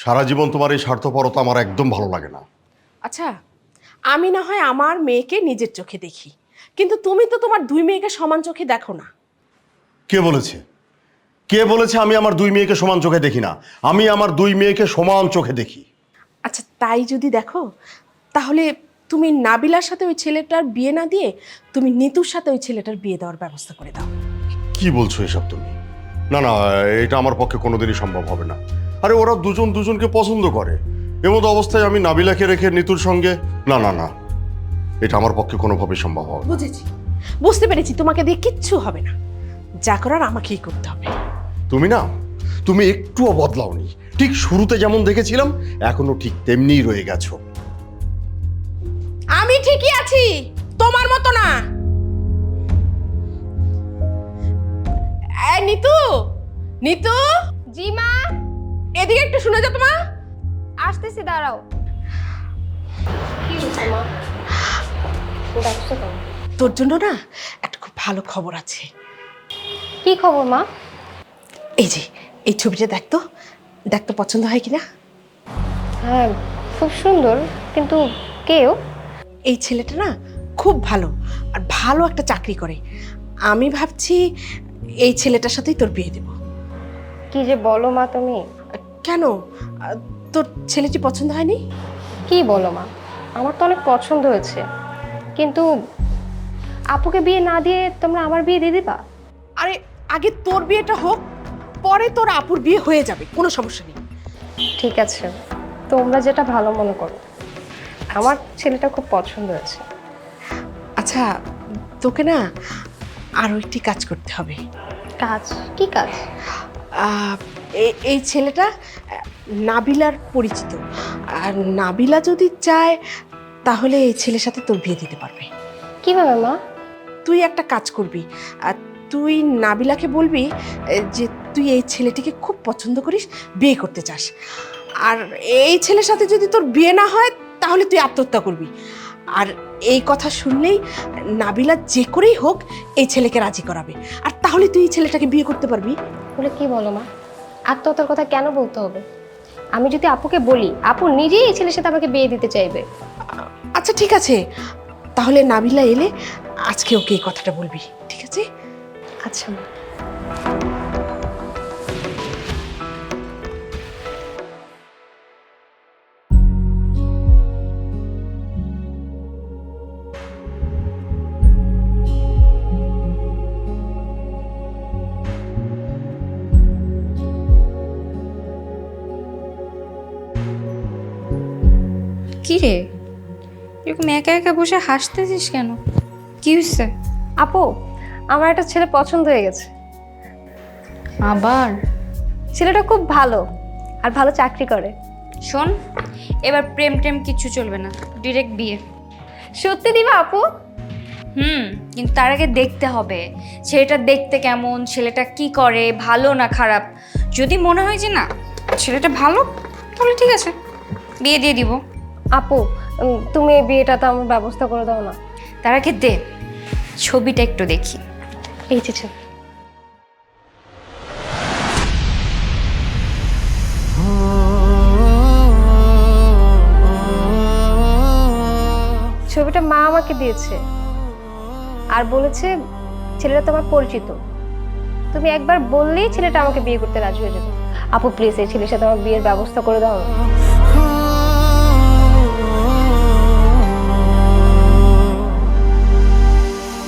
সারা জীবন তোমার এই স্বার্থপরতা আমার একদম ভালো লাগে না। আচ্ছা, আমি না হয় আমার মেয়েকে নিজের চোখে দেখি, কিন্তু তুমি তো তোমার দুই মেয়েকে সমান চোখে দেখো না। কে বলেছে? কে বলেছে আমি আমার দুই মেয়েকে সমান চোখে দেখি না? আমি আমার দুই মেয়েকে সমান চোখে দেখি। আচ্ছা, তাই যদি দেখো তাহলে তুমি নাবিলার সাথে ওই ছেলেটার বিয়ে না দিয়ে তুমি নিতুর সাথে ওই ছেলেটার বিয়ে দেওয়ার ব্যবস্থা করে দাও। কি বলছো এসব তুমি? না না, এটা আমার পক্ষে কোনোদিনই সম্ভব হবে না। আরে ওরা দুজন দুজনকে পছন্দ করে, এমতো অবস্থায় আমি নাবিলাকে রেখে নিতুর সঙ্গে? না না না, এটা আমার পক্ষে কোনোভাবেই সম্ভব হবে না। বুঝেছি, বুঝতে পেরেছি, তোমাকে দিয়ে কিচ্ছু হবে না, যা করার আমাকেই করতে হবে। তুমি একটুও বদলাওনি। ঠিক শুরুতে যেমন দেখেছিলাম এখনো ঠিক তেমনিই রয়ে গেছো। আমি ঠিকই আছি, তোমার মতো না। নিতু, নিতু, জি মা, এদিকে একটু শুনে যাও। তোমার আসতেছি, দাঁড়াও। কি হয়েছে মা? ডাকছো কেন? তোর জন্য না একটা খুব ভালো খবর আছে। কি খবর মা? এই যে এই ছবিটা দেখতো, দেখতো পছন্দ হয় কিনা? হ্যাঁ, খুব সুন্দর, কিন্তু কেউ? এই ছেলেটা না খুব ভালো, আর ভালো একটা চাকরি করে। আমি ভাবছি এই ছেলেটার সাথেই তোর বিয়ে দেব। কি যে বলো মা তুমি? কেন, তোর ছেলেটি পছন্দ হয়নি? কি বলো মা, আমার তো অনেক পছন্দ হয়েছে, কিন্তু আপুকে বিয়ে না দিয়ে তোমরা আমার বিয়ে দিয়ে দিবা? আরে আগে তোর বিয়েটা হোক, পরে তোর আপুর বিয়ে হয়ে যাবে, কোনো সমস্যা নেই। ঠিক আছে, তোমরা যেটা ভালো মনে করো। আমার ছেলেটা খুব পছন্দ হয়েছে। আচ্ছা, তোকে না আরও একটি কাজ করতে হবে। কাজ? কি কাজ? এই ছেলেটা নাবিলার পরিচিত, আর নাবিলা যদি চায় তাহলে এই ছেলের সাথে তোর বিয়ে দিতে পারবে। কিভাবে মা? তুই একটা কাজ করবি, আর তুই নাবিলাকে বলবি যে তুই এই ছেলেটিকে খুব পছন্দ করিস, বিয়ে করতে চাস, আর এই ছেলের সাথে যদি তোর বিয়ে না হয় তাহলে তুই আত্মহত্যা করবি। আর এই কথা শুনলেই নাবিলা যে করেই হোক এই ছেলেকে রাজি করাবে, আর তাহলে তুই এই ছেলেটাকে বিয়ে করতে পারবি। বলে কি বলো মা? আত্মহত্যার কথা কেন বলতে হবে? আমি যদি আপুকে বলি, আপু নিজেই এই ছেলের সাথে আমাকে বিয়ে দিতে চাইবে। আচ্ছা ঠিক আছে, তাহলে নাবিলা এলে আজকে ওকে এই কথাটা বলবি, ঠিক আছে? আচ্ছা মা। কি রে, এরকম একা একা বসে হাসতেছিস কেন? কি হয়েছে? আপু, আমার একটা ছেলে পছন্দ হয়ে গেছে। আবার? ছেলেটা খুব ভালো আর ভালো চাকরি করে। শোন, এবার প্রেম টেম কিচ্ছু চলবে না, ডিরেক্ট বিয়ে। সত্যি দিবা আপু? কিন্তু তার আগে দেখতে হবে ছেলেটা দেখতে কেমন, ছেলেটা কি করে, ভালো না খারাপ। যদি মনে হয় যে না ছেলেটা ভালো, তাহলে ঠিক আছে, বিয়ে দিয়ে দিব। আপু, তুমি এই বিয়েটা তো আমার ব্যবস্থা করে দাও না। তার আগে দে ছবিটা একটু দেখি। এই যে ছবি। ছবিটা মা আমাকে দিয়েছে আর বলেছে ছেলেটা তোমার পরিচিত, তুমি একবার বললেই ছেলেটা আমাকে বিয়ে করতে রাজি হয়ে যাবে। আপু প্লিজ এই ছেলের সাথে আমার বিয়ের ব্যবস্থা করে দাও না।